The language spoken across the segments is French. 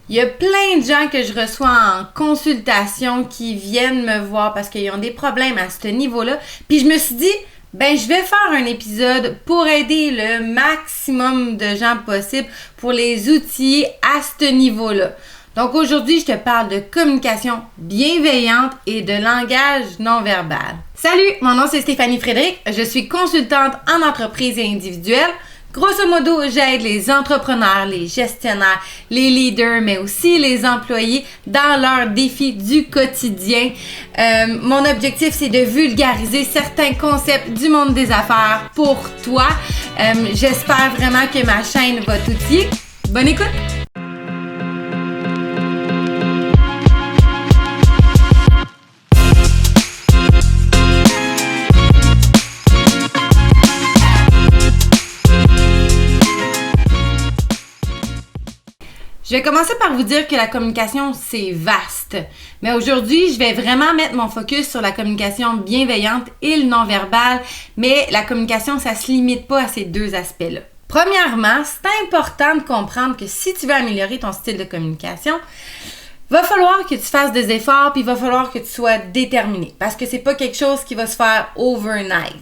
Il y a plein de gens que je reçois en consultation qui viennent me voir parce qu'ils ont des problèmes à ce niveau-là. Puis je me suis dit, je vais faire un épisode pour aider le maximum de gens possible pour les outiller à ce niveau-là. Donc aujourd'hui, je te parle de communication bienveillante et de langage non verbal. Salut, mon nom c'est Stéphanie Frédéric, je suis consultante en entreprise et individuelle. Grosso modo, j'aide les entrepreneurs, les gestionnaires, les leaders, mais aussi les employés dans leurs défis du quotidien. Mon objectif, c'est de vulgariser certains concepts du monde des affaires pour toi. J'espère vraiment que ma chaîne va t'outiller. Bonne écoute! Je vais commencer par vous dire que la communication, c'est vaste. Mais aujourd'hui, je vais vraiment mettre mon focus sur la communication bienveillante et le non-verbal. Mais la communication, ça se limite pas à ces deux aspects-là. Premièrement, c'est important de comprendre que si tu veux améliorer ton style de communication, va falloir que tu fasses des efforts, puis il va falloir que tu sois déterminé, parce que c'est pas quelque chose qui va se faire overnight.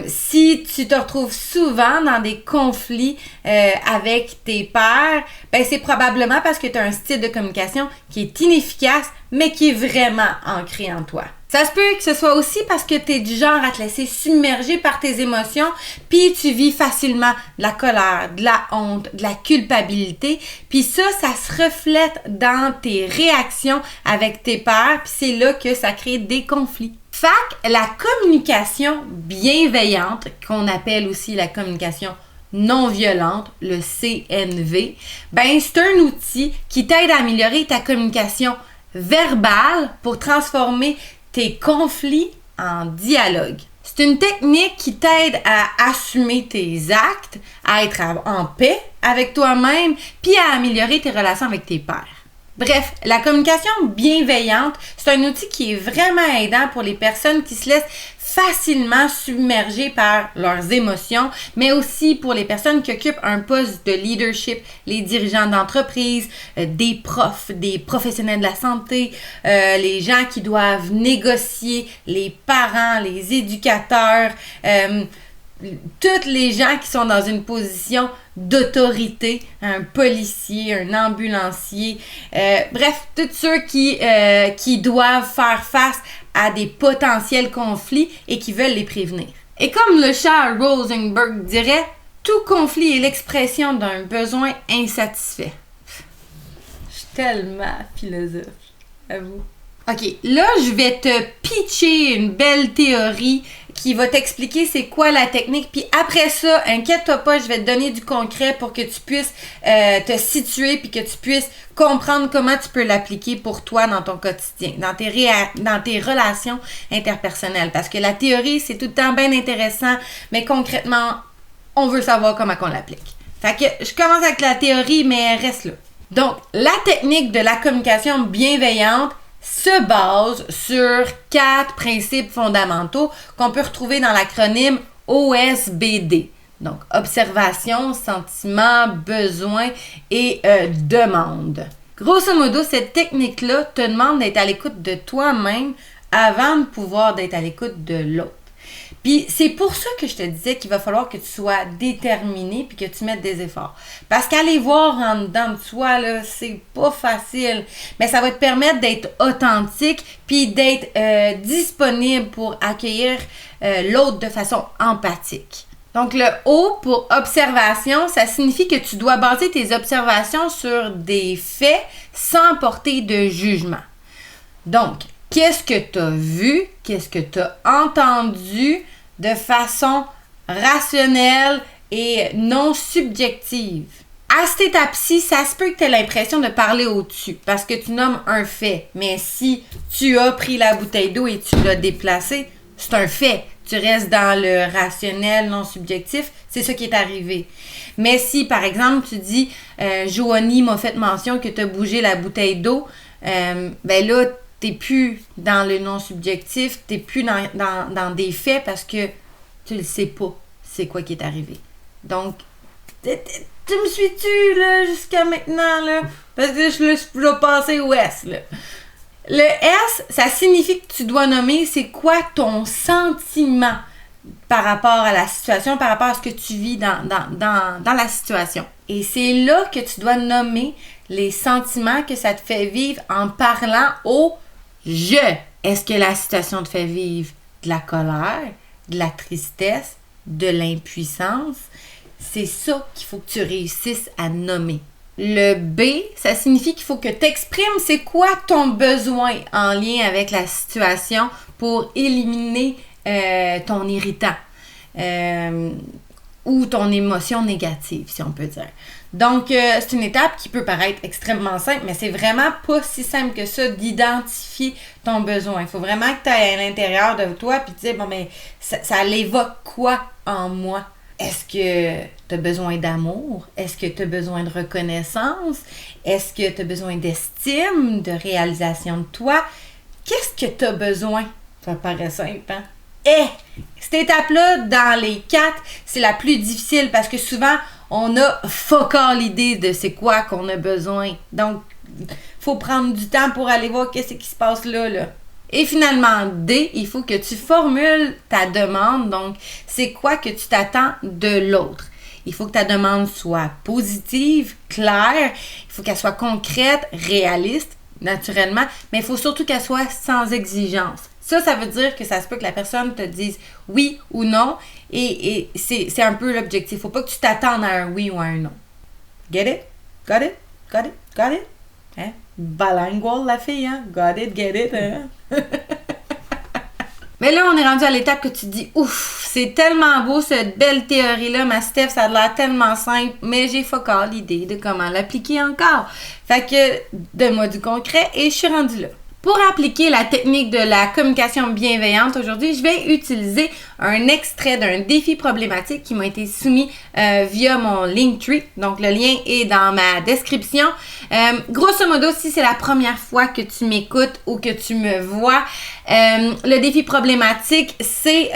Si tu te retrouves souvent dans des conflits avec tes pairs, c'est probablement parce que tu as un style de communication qui est inefficace, mais qui est vraiment ancré en toi. Ça se peut que ce soit aussi parce que tu es du genre à te laisser submerger par tes émotions, puis tu vis facilement de la colère, de la honte, de la culpabilité, puis ça se reflète dans tes réactions avec tes pairs, puis c'est là que ça crée des conflits. Fait que la communication bienveillante, qu'on appelle aussi la communication non violente, le CNV, c'est un outil qui t'aide à améliorer ta communication verbale pour transformer tes conflits en dialogue. C'est une technique qui t'aide à assumer tes actes, à être en paix avec toi-même, puis à améliorer tes relations avec tes pairs. Bref, la communication bienveillante, c'est un outil qui est vraiment aidant pour les personnes qui se laissent facilement submerger par leurs émotions, mais aussi pour les personnes qui occupent un poste de leadership, les dirigeants d'entreprise, des profs, des professionnels de la santé, les gens qui doivent négocier, les parents, les éducateurs, toutes les gens qui sont dans une position d'autorité, un policier, un ambulancier, bref, tous ceux qui doivent faire face à des potentiels conflits et qui veulent les prévenir. Et comme le Charles Rosenberg dirait, tout conflit est l'expression d'un besoin insatisfait. Je suis tellement philosophe, à vous. OK, là, je vais te pitcher une belle théorie qui va t'expliquer c'est quoi la technique. Puis après ça, inquiète-toi pas, je vais te donner du concret pour que tu puisses te situer puis que tu puisses comprendre comment tu peux l'appliquer pour toi dans ton quotidien, dans tes relations interpersonnelles. Parce que la théorie, c'est tout le temps bien intéressant, mais concrètement, on veut savoir comment on l'applique. Fait que je commence avec la théorie, mais reste là. Donc, la technique de la communication bienveillante se base sur 4 principes fondamentaux qu'on peut retrouver dans l'acronyme OSBD. Donc, observation, sentiment, besoin et demande. Grosso modo, cette technique-là te demande d'être à l'écoute de toi-même avant de pouvoir d'être à l'écoute de l'autre. Puis c'est pour ça que je te disais qu'il va falloir que tu sois déterminé puis que tu mettes des efforts. Parce qu'aller voir en dedans de soi, là, c'est pas facile. Mais ça va te permettre d'être authentique puis d'être disponible pour accueillir l'autre de façon empathique. Donc le O pour observation, ça signifie que tu dois baser tes observations sur des faits sans porter de jugement. Donc, qu'est-ce que tu as vu? Qu'est-ce que tu as entendu de façon rationnelle et non subjective? À cette étape-ci, ça se peut que tu aies l'impression de parler au-dessus parce que tu nommes un fait. Mais si tu as pris la bouteille d'eau et tu l'as déplacée, c'est un fait. Tu restes dans le rationnel, non subjectif, c'est ça qui est arrivé. Mais si, par exemple, tu dis Joanie m'a fait mention que tu as bougé la bouteille d'eau, là, t'es plus dans le non-subjectif, t'es plus dans des faits parce que tu le sais pas c'est quoi qui est arrivé. Donc, tu me suis-tu, là, jusqu'à maintenant, là? Parce que je dois passer au S, là. Le S, ça signifie que tu dois nommer c'est quoi ton sentiment par rapport à la situation, par rapport à ce que tu vis dans la situation. Et c'est là que tu dois nommer les sentiments que ça te fait vivre en parlant au « je ». Est-ce que la situation te fait vivre de la colère, de la tristesse, de l'impuissance? C'est ça qu'il faut que tu réussisses à nommer. Le B, ça signifie qu'il faut que tu exprimes c'est quoi ton besoin en lien avec la situation pour éliminer ton irritant ou ton émotion négative, si on peut dire. Donc, c'est une étape qui peut paraître extrêmement simple, mais c'est vraiment pas si simple que ça d'identifier ton besoin. Il faut vraiment que tu ailles à l'intérieur de toi et te dire, bon, mais ça l'évoque quoi en moi? Est-ce que tu as besoin d'amour? Est-ce que tu as besoin de reconnaissance? Est-ce que tu as besoin d'estime, de réalisation de toi? Qu'est-ce que tu as besoin? Ça paraît simple, hein? Cette étape-là, dans les 4, c'est la plus difficile parce que souvent, on a fuck all l'idée de c'est quoi qu'on a besoin. Donc, il faut prendre du temps pour aller voir qu'est-ce qui se passe là. Et finalement, D, il faut que tu formules ta demande. Donc, c'est quoi que tu t'attends de l'autre? Il faut que ta demande soit positive, claire. Il faut qu'elle soit concrète, réaliste, naturellement. Mais il faut surtout qu'elle soit sans exigence. Ça veut dire que ça se peut que la personne te dise oui ou non. Et c'est un peu l'objectif. Il ne faut pas que tu t'attendes à un oui ou à un non. Get it? Got it? Got it? Got it? Hein? Bilingual, la fille, hein? Got it? Get it? Hein? Mais là, on est rendu à l'étape que tu te dis, ouf, c'est tellement beau cette belle théorie-là, ma Steph, ça a l'air tellement simple, mais j'ai fuck all l'idée de comment l'appliquer encore. Fait que, donne-moi du concret et je suis rendue là. Pour appliquer la technique de la communication bienveillante aujourd'hui, je vais utiliser un extrait d'un défi problématique qui m'a été soumis via mon Linktree. Donc, le lien est dans ma description. Grosso modo, si c'est la première fois que tu m'écoutes ou que tu me vois, le défi problématique, c'est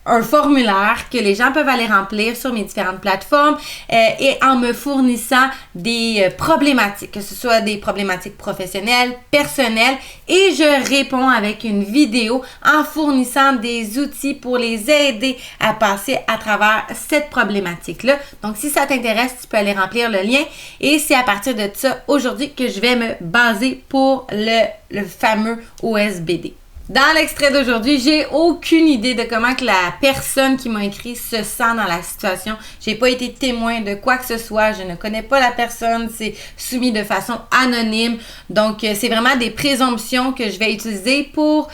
un formulaire que les gens peuvent aller remplir sur mes différentes plateformes et en me fournissant des problématiques, que ce soit des problématiques professionnelles, personnelles, et je réponds avec une vidéo en fournissant des outils pour les aider à passer à travers cette problématique-là. Donc, si ça t'intéresse, tu peux aller remplir le lien et c'est à partir de ça aujourd'hui que je vais me baser pour le fameux OSBD. Dans l'extrait d'aujourd'hui, j'ai aucune idée de comment que la personne qui m'a écrit se sent dans la situation. J'ai pas été témoin de quoi que ce soit. Je ne connais pas la personne. C'est soumis de façon anonyme. Donc, c'est vraiment des présomptions que je vais utiliser pour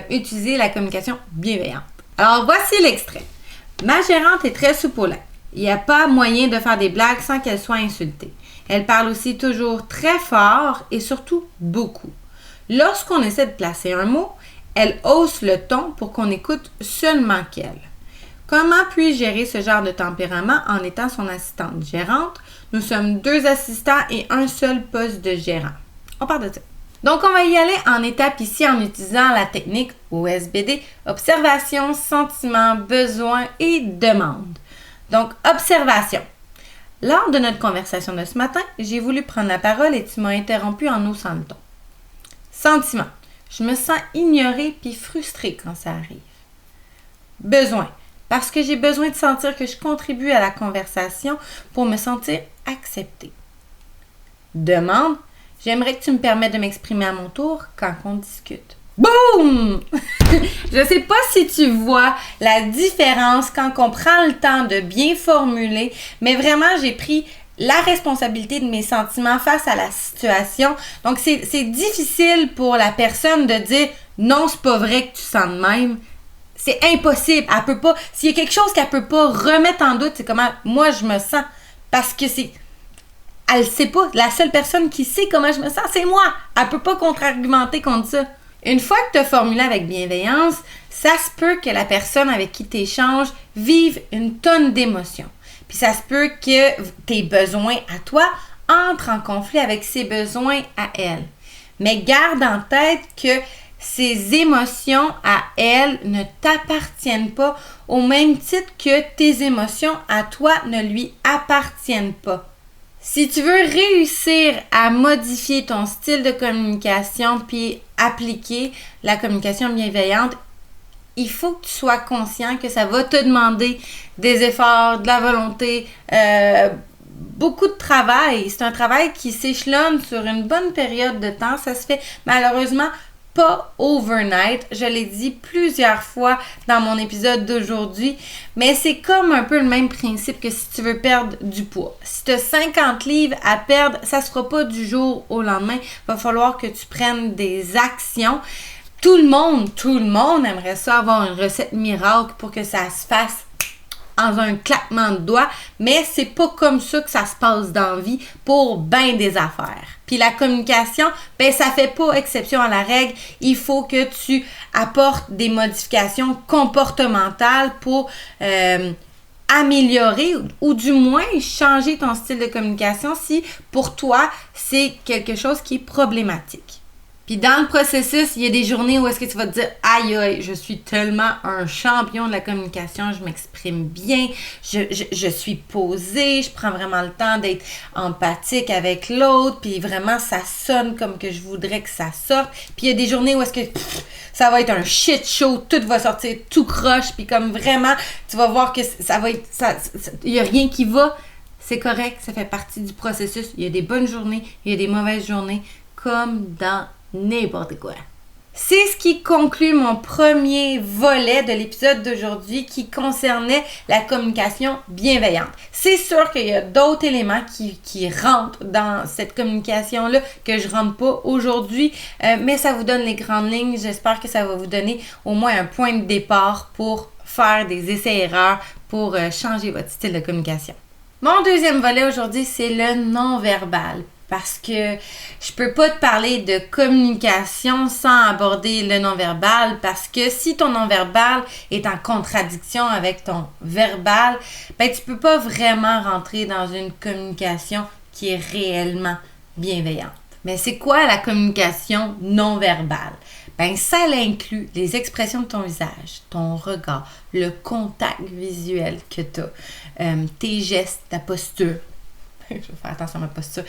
utiliser la communication bienveillante. Alors, voici l'extrait. Ma gérante est très souple aux lèvres. Il n'y a pas moyen de faire des blagues sans qu'elle soit insultée. Elle parle aussi toujours très fort et surtout beaucoup. Lorsqu'on essaie de placer un mot, elle hausse le ton pour qu'on écoute seulement qu'elle. Comment puis-je gérer ce genre de tempérament en étant son assistante gérante? Nous sommes 2 assistants et un seul poste de gérant. On parle de ça. Donc, on va y aller en étapes ici en utilisant la technique OSBD, observation, sentiment, besoin et demande. Donc, observation. Lors de notre conversation de ce matin, j'ai voulu prendre la parole et tu m'as interrompu en haussant le ton. Sentiment. Je me sens ignorée puis frustrée quand ça arrive. Besoin. Parce que j'ai besoin de sentir que je contribue à la conversation pour me sentir acceptée. Demande. J'aimerais que tu me permettes de m'exprimer à mon tour quand on discute. Boum! Je ne sais pas si tu vois la différence quand on prend le temps de bien formuler, mais vraiment, j'ai pris la responsabilité de mes sentiments face à la situation. Donc, c'est difficile pour la personne de dire « Non, c'est pas vrai que tu sens de même ». C'est impossible. Elle peut pas... S'il y a quelque chose qu'elle peut pas remettre en doute, c'est comment moi je me sens. Parce que c'est... Elle sait pas. La seule personne qui sait comment je me sens, c'est moi. Elle peut pas contre-argumenter contre ça. Une fois que tu as formulé avec bienveillance, ça se peut que la personne avec qui tu échanges vive une tonne d'émotions. Puis ça se peut que tes besoins à toi entrent en conflit avec ses besoins à elle. Mais garde en tête que ces émotions à elle ne t'appartiennent pas au même titre que tes émotions à toi ne lui appartiennent pas. Si tu veux réussir à modifier ton style de communication puis appliquer la communication bienveillante, il faut que tu sois conscient que ça va te demander des efforts, de la volonté, beaucoup de travail. C'est un travail qui s'échelonne sur une bonne période de temps. Ça se fait malheureusement pas overnight. Je l'ai dit plusieurs fois dans mon épisode d'aujourd'hui, mais c'est comme un peu le même principe que si tu veux perdre du poids. Si tu as 50 livres à perdre, ça ne se fera pas du jour au lendemain. Il va falloir que tu prennes des actions. Tout le monde aimerait ça avoir une recette miracle pour que ça se fasse en un claquement de doigts, mais c'est pas comme ça que ça se passe dans la vie pour bien des affaires. Puis la communication, ben ça fait pas exception à la règle. Il faut que tu apportes des modifications comportementales pour améliorer ou du moins changer ton style de communication si pour toi c'est quelque chose qui est problématique. Puis dans le processus, il y a des journées où est-ce que tu vas te dire « Aïe, aïe, je suis tellement un champion de la communication, je m'exprime bien, je suis posée, je prends vraiment le temps d'être empathique avec l'autre, puis vraiment, ça sonne comme que je voudrais que ça sorte. » Puis il y a des journées où est-ce que ça va être un shit show, tout va sortir tout croche, puis comme vraiment, tu vas voir que ça va être... il n'y a rien qui va. C'est correct, ça fait partie du processus. Il y a des bonnes journées, il y a des mauvaises journées, comme dans n'importe quoi. C'est ce qui conclut mon premier volet de l'épisode d'aujourd'hui qui concernait la communication bienveillante. C'est sûr qu'il y a d'autres éléments qui rentrent dans cette communication-là que je rentre pas aujourd'hui, mais ça vous donne les grandes lignes. J'espère que ça va vous donner au moins un point de départ pour faire des essais-erreurs pour changer votre style de communication. Mon deuxième volet aujourd'hui, c'est le non-verbal. Parce que je peux pas te parler de communication sans aborder le non-verbal, parce que si ton non-verbal est en contradiction avec ton verbal, ben tu peux pas vraiment rentrer dans une communication qui est réellement bienveillante. Mais c'est quoi la communication non-verbale? Ben ça inclut les expressions de ton visage, ton regard, le contact visuel que tu as, tes gestes, ta posture. Je vais faire attention à ma posture.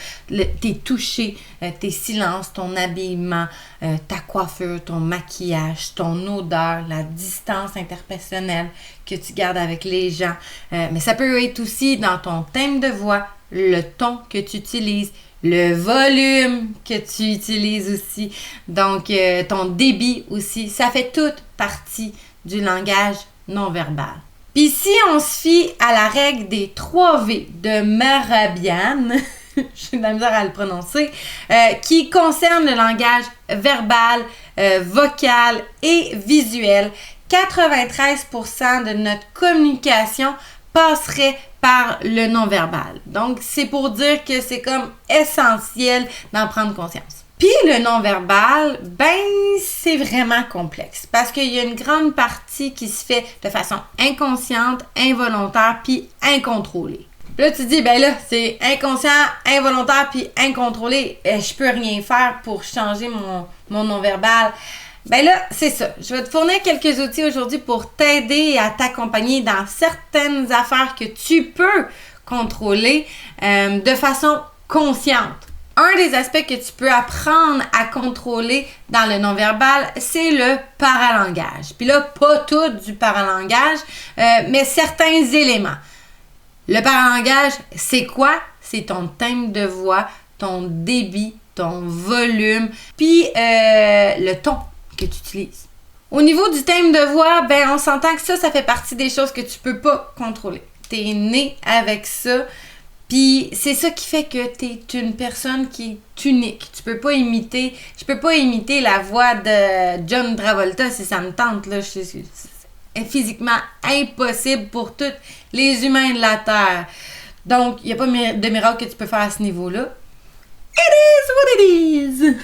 Tes touchés, tes silences, ton habillement, ta coiffure, ton maquillage, ton odeur, la distance interpersonnelle que tu gardes avec les gens. Mais ça peut être aussi dans ton thème de voix, le ton que tu utilises, le volume que tu utilises aussi. Donc, ton débit aussi. Ça fait toute partie du langage non-verbal. Puis si on se fie à la règle des 3 V de Mehrabian, j'ai de la misère à le prononcer, qui concerne le langage verbal, vocal et visuel, 93% de notre communication passerait par le non-verbal. Donc, c'est pour dire que c'est comme essentiel d'en prendre conscience. Puis le non-verbal, ben c'est vraiment complexe parce qu'il y a une grande partie qui se fait de façon inconsciente, involontaire puis incontrôlée. Puis là tu te dis, ben là c'est inconscient, involontaire puis incontrôlé, je peux rien faire pour changer mon non-verbal. Ben là, c'est ça. Je vais te fournir quelques outils aujourd'hui pour t'aider et à t'accompagner dans certaines affaires que tu peux contrôler de façon consciente. Un des aspects que tu peux apprendre à contrôler dans le non-verbal, c'est le paralangage. Puis là, pas tout du paralangage, mais certains éléments. Le paralangage, c'est quoi? C'est ton thème de voix, ton débit, ton volume, puis le ton que tu utilises. Au niveau du thème de voix, ben on s'entend que ça fait partie des choses que tu peux pas contrôler. T'es né avec ça. Puis c'est ça qui fait que t'es une personne qui est unique. Je peux pas imiter la voix de John Travolta si ça me tente, là. C'est physiquement impossible pour tous les humains de la Terre. Donc, il n'y a pas de miracle que tu peux faire à ce niveau-là. It is what it is!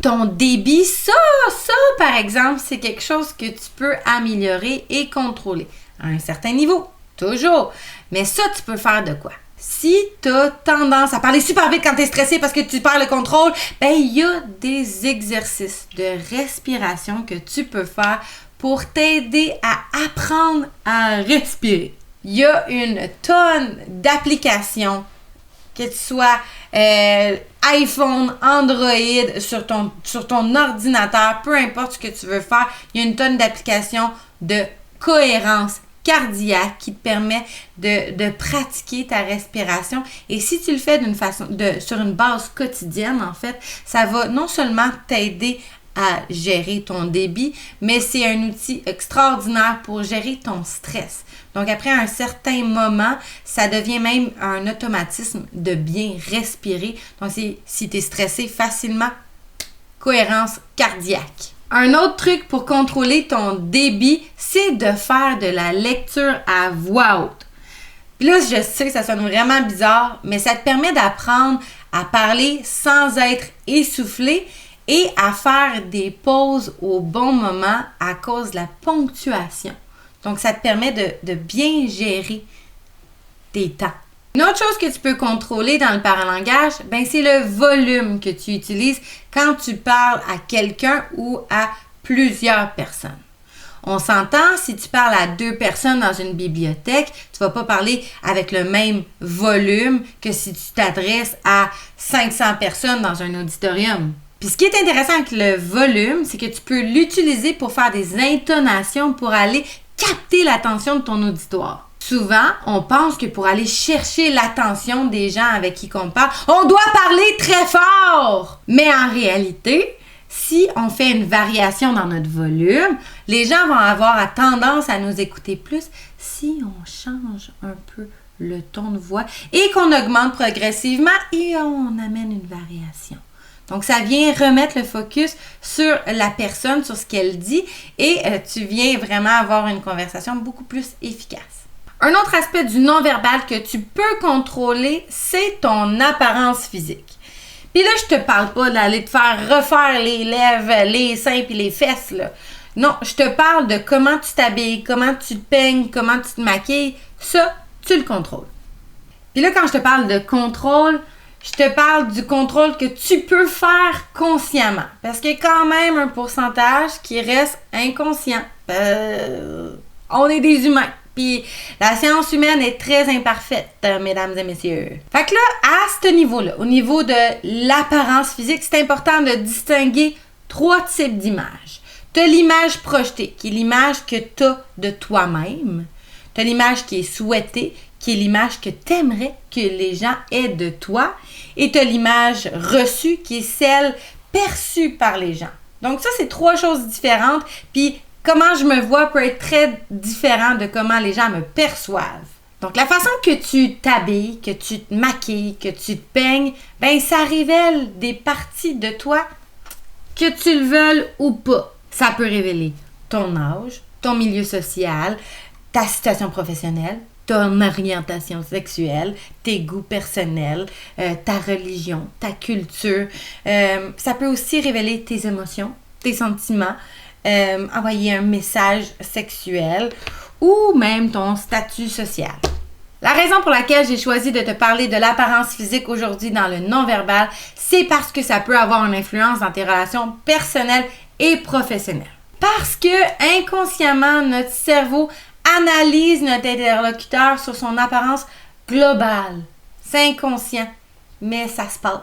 Ton débit, ça, par exemple, c'est quelque chose que tu peux améliorer et contrôler à un certain niveau. Toujours. Mais ça, tu peux faire de quoi? Si tu as tendance à parler super vite quand tu es stressé parce que tu perds le contrôle, ben il y a des exercices de respiration que tu peux faire pour t'aider à apprendre à respirer. Il y a une tonne d'applications que tu sois iPhone, Android, sur ton ordinateur, peu importe ce que tu veux faire, il y a une tonne d'applications de cohérence cardiaque qui te permet de pratiquer ta respiration. Et si tu le fais sur une base quotidienne, en fait, ça va non seulement t'aider à gérer ton débit, mais c'est un outil extraordinaire pour gérer ton stress. Donc, après un certain moment, ça devient même un automatisme de bien respirer. Donc, si tu es stressé facilement, cohérence cardiaque. Un autre truc pour contrôler ton débit, c'est de faire de la lecture à voix haute. Puis là, je sais que ça sonne vraiment bizarre, mais ça te permet d'apprendre à parler sans être essoufflé et à faire des pauses au bon moment à cause de la ponctuation. Donc, ça te permet de bien gérer tes temps. Une autre chose que tu peux contrôler dans le paralangage, c'est le volume que tu utilises quand tu parles à quelqu'un ou à plusieurs personnes. On s'entend, si tu parles à 2 personnes dans une bibliothèque, tu ne vas pas parler avec le même volume que si tu t'adresses à 500 personnes dans un auditorium. Puis ce qui est intéressant avec le volume, c'est que tu peux l'utiliser pour faire des intonations pour aller capter l'attention de ton auditoire. Souvent, on pense que pour aller chercher l'attention des gens avec qui on parle, on doit parler très fort! Mais en réalité, si on fait une variation dans notre volume, les gens vont avoir tendance à nous écouter plus si on change un peu le ton de voix et qu'on augmente progressivement et on amène une variation. Donc, ça vient remettre le focus sur la personne, sur ce qu'elle dit et tu viens vraiment avoir une conversation beaucoup plus efficace. Un autre aspect du non-verbal que tu peux contrôler, c'est ton apparence physique. Puis là, je te parle pas d'aller te faire refaire les lèvres, les seins puis les fesses, là. Non, je te parle de comment tu t'habilles, comment tu te peignes, comment tu te maquilles. Ça, tu le contrôles. Puis là, quand je te parle de contrôle, je te parle du contrôle que tu peux faire consciemment. Parce qu'il y a quand même un pourcentage qui reste inconscient. On est des humains. Puis la science humaine est très imparfaite, mesdames et messieurs. Fait que là, à ce niveau-là, au niveau de l'apparence physique, c'est important de distinguer 3 types d'images. Tu as l'image projetée, qui est l'image que tu as de toi-même. Tu as l'image qui est souhaitée, qui est l'image que tu aimerais que les gens aient de toi. Et tu as l'image reçue, qui est celle perçue par les gens. Donc ça, c'est 3 choses différentes. Puis comment je me vois peut être très différent de comment les gens me perçoivent. Donc, la façon que tu t'habilles, que tu te maquilles, que tu te peignes, ça révèle des parties de toi que tu le veuilles ou pas. Ça peut révéler ton âge, ton milieu social, ta situation professionnelle, ton orientation sexuelle, tes goûts personnels, ta religion, ta culture. Ça peut aussi révéler tes émotions, tes sentiments, envoyer un message sexuel ou même ton statut social. La raison pour laquelle j'ai choisi de te parler de l'apparence physique aujourd'hui dans le non-verbal, c'est parce que ça peut avoir une influence dans tes relations personnelles et professionnelles. Parce que inconsciemment, notre cerveau analyse notre interlocuteur sur son apparence globale. C'est inconscient, mais ça se passe.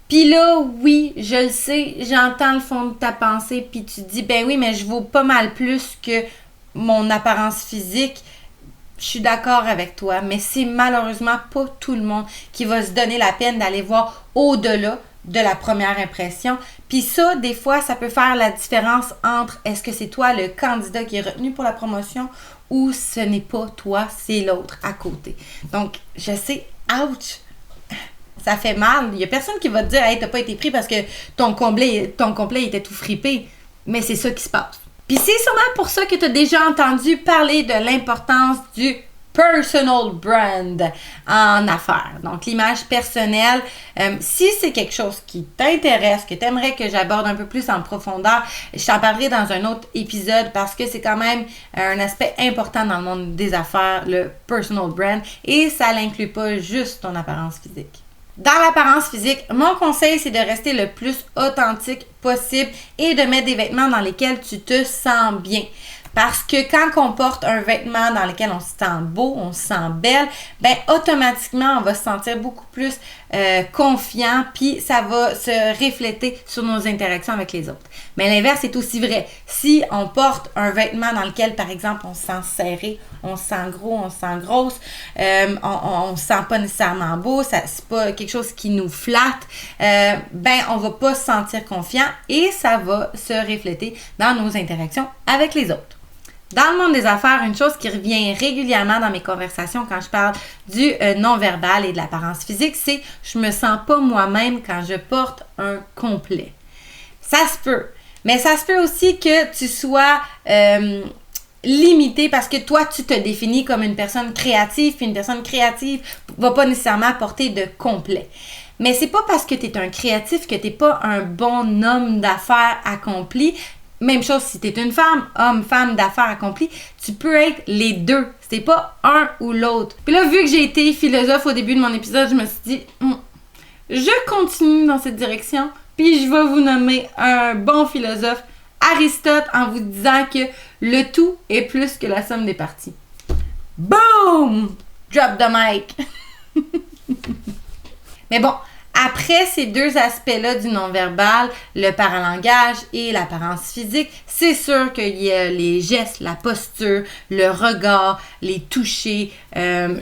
Puis là, oui, je le sais, j'entends le fond de ta pensée, puis tu te dis, oui, mais je vaux pas mal plus que mon apparence physique. Je suis d'accord avec toi, mais c'est malheureusement pas tout le monde qui va se donner la peine d'aller voir au-delà de la première impression. Puis ça, des fois, ça peut faire la différence entre est-ce que c'est toi le candidat qui est retenu pour la promotion ou ce n'est pas toi, c'est l'autre à côté. Donc, je sais, ouch! Ça fait mal. Il n'y a personne qui va te dire « Hey, t'as pas été pris parce que ton complet était tout fripé. » Mais c'est ça qui se passe. Puis c'est sûrement pour ça que tu as déjà entendu parler de l'importance du personal brand en affaires. Donc, l'image personnelle, si c'est quelque chose qui t'intéresse, que tu aimerais que j'aborde un peu plus en profondeur, je t'en parlerai dans un autre épisode parce que c'est quand même un aspect important dans le monde des affaires, le personal brand, et ça n'inclut pas juste ton apparence physique. Dans l'apparence physique, mon conseil, c'est de rester le plus authentique possible et de mettre des vêtements dans lesquels tu te sens bien. Parce que quand on porte un vêtement dans lequel on se sent beau, on se sent belle, ben automatiquement, on va se sentir beaucoup plus confiant, puis ça va se refléter sur nos interactions avec les autres. Mais l'inverse est aussi vrai. Si on porte un vêtement dans lequel, par exemple, on se sent serré, on se sent gros, on se sent grosse, on se sent pas nécessairement beau, c'est pas quelque chose qui nous flatte, ben on va pas se sentir confiant et ça va se refléter dans nos interactions avec les autres. Dans le monde des affaires, une chose qui revient régulièrement dans mes conversations quand je parle du non-verbal et de l'apparence physique, c'est « je me sens pas moi-même quand je porte un complet ». Ça se peut, mais ça se peut aussi que tu sois limité parce que toi, tu te définis comme une personne créative, puis une personne créative va pas nécessairement porter de complet. Mais c'est pas parce que tu es un créatif que tu n'es pas un bon homme d'affaires accompli. Même chose si tu es une femme, homme, femme d'affaires accomplie, tu peux être les deux. C'est pas un ou l'autre. Puis là, vu que j'ai été philosophe au début de mon épisode, je me suis dit, je continue dans cette direction, puis je vais vous nommer un bon philosophe, Aristote, en vous disant que le tout est plus que la somme des parties. Boom! Drop the mic! Mais bon, après ces deux aspects-là du non-verbal, le paralangage et l'apparence physique, c'est sûr qu'il y a les gestes, la posture, le regard, les touchés,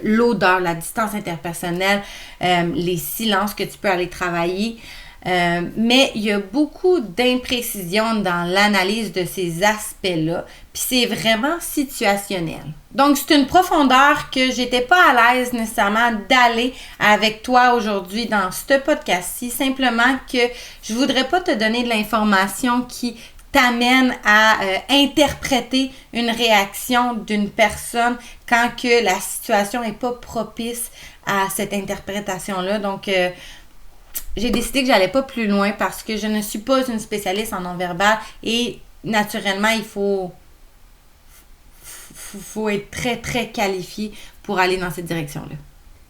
l'odeur, la distance interpersonnelle, les silences que tu peux aller travailler. Mais il y a beaucoup d'imprécisions dans l'analyse de ces aspects-là, puis c'est vraiment situationnel. Donc, c'est une profondeur que j'étais pas à l'aise nécessairement d'aller avec toi aujourd'hui dans ce podcast-ci, simplement que je voudrais pas te donner de l'information qui t'amène à interpréter une réaction d'une personne quand que la situation est pas propice à cette interprétation-là. Donc, j'ai décidé que j'allais pas plus loin parce que je ne suis pas une spécialiste en non-verbal et naturellement, il faut être très, très qualifié pour aller dans cette direction-là.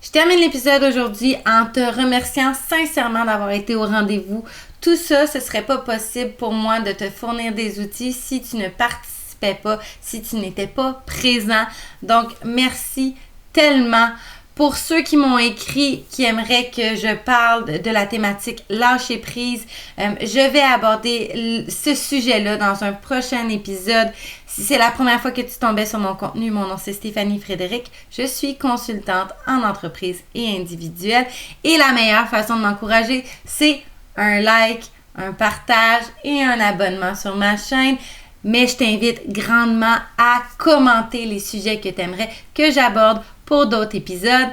Je termine l'épisode aujourd'hui en te remerciant sincèrement d'avoir été au rendez-vous. Tout ça, ce serait pas possible pour moi de te fournir des outils si tu ne participais pas, si tu n'étais pas présent. Donc, merci tellement. Pour ceux qui m'ont écrit, qui aimeraient que je parle de la thématique lâcher prise, je vais aborder ce sujet-là dans un prochain épisode. Si c'est la première fois que tu tombais sur mon contenu, mon nom c'est Stéphanie Frédéric. Je suis consultante en entreprise et individuelle. Et la meilleure façon de m'encourager, c'est un like, un partage et un abonnement sur ma chaîne. Mais je t'invite grandement à commenter les sujets que tu aimerais que j'aborde pour d'autres épisodes.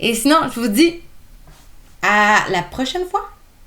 Et sinon, je vous dis à la prochaine fois.